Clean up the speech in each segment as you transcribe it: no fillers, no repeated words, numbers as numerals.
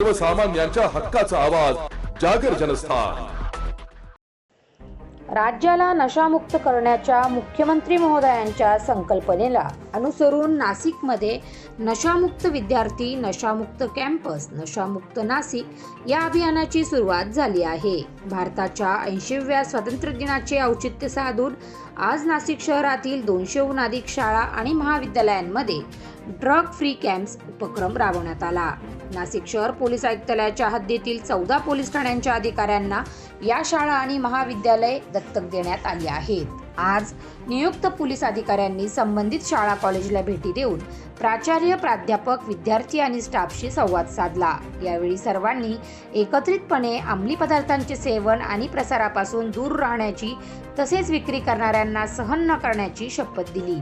सर्वसामान्यांच्या हक्काचा आवाज जागर जनस्थान। राज्याला नशामुक्त करण्याच्या मुख्यमंत्री महोदयांच्या संकल्पनेला अनुसरून नाशिकमध्ये नशामुक्त विद्यार्थी, नशामुक्त कॅम्पस, नशामुक्त नाशिक या अभियानाची सुरुवात झाली आहे। भारताच्या 80व्या स्वातंत्र्य दिनाचे औचित्य साधून आज नाशिक शहरातील 200हून अधिक शाळा आणि महाविद्यालयांमध्ये ड्रग फ्री कॅम्प्स उपक्रम राबवण्यात आला। नाशिक शहर पोलीस आयुक्तालयाच्या हद्दीतील 14 पोलीस ठाण्यांच्या अधिकाऱ्यांना या शाळा आणि महाविद्यालय दत्तक देण्यात आली आहेत। आज नियुक्त पोलीस अधिकाऱ्यांनी संबंधित शाळा कॉलेजला भेटी देऊन प्राचार्य, प्राध्यापक, विद्यार्थी आणि स्टाफशी संवाद साधला। यावेळी सर्वांनी एकत्रितपणे अंमली पदार्थांचे सेवन आणि प्रसारापासून दूर राहण्याची तसेच विक्री करणाऱ्यांना सहन न करण्याची शपथ दिली।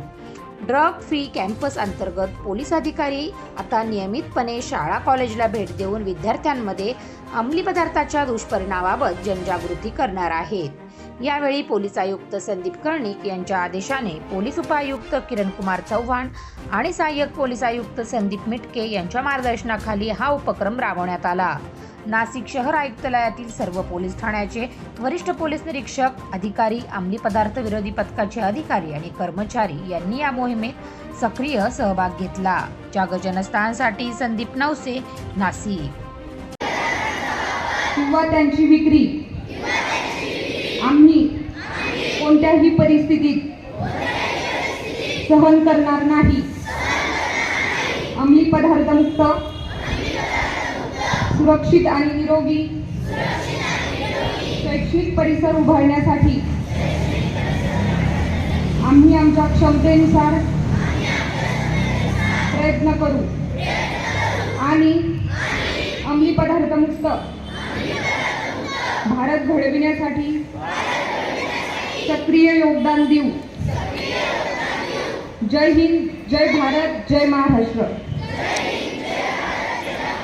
ड्रग फ्री कॅम्पस अंतर्गत पोलीस अधिकारी आता नियमितपणे शाळा कॉलेजला भेट देऊन विद्यार्थ्यांमध्ये अंमली पदार्थाच्या दुष्परिणामाबाबत जनजागृती करणार आहेत। यावेळी पोलीस आयुक्त संदीप कर्णिक यांच्या आदेशाने पोलीस उपायुक्त किरण कुमार चव्हाण आणि सहाय्यक पोलीस आयुक्त संदीप मिटके यांच्या मार्गदर्शनाखाली हा उपक्रम राबवण्यात आला। नाशिक शहर आयुक्तालयातील सर्व पोलीस ठाण्याचे वरिष्ठ पोलीस निरीक्षक, अधिकारी, अंमली पदार्थ विरोधी पथकाचे अधिकारी आणि कर्मचारी यांनी या मोहिमेत सक्रिय सहभाग घेतला। जागर जनस्थानसाठी संदीप नवसे, नाशिक। किंवा त्यांची विक्री आम्ही कोणत्याही परिस्थितीत सहन करणार नाही। अंमली पदार्थ मुक्त, सुरक्षित आणि निरोगी शैक्षणिक परिसर उभारण्यासाठी आम्ही आमच्या क्षमतेनुसार प्रयत्न करू आणि अंमली पदार्थ मुक्त भारत घडविण्यासाठी सक्रिय योगदान देऊ। जय हिंद, जय भारत, जय महाराष्ट्र।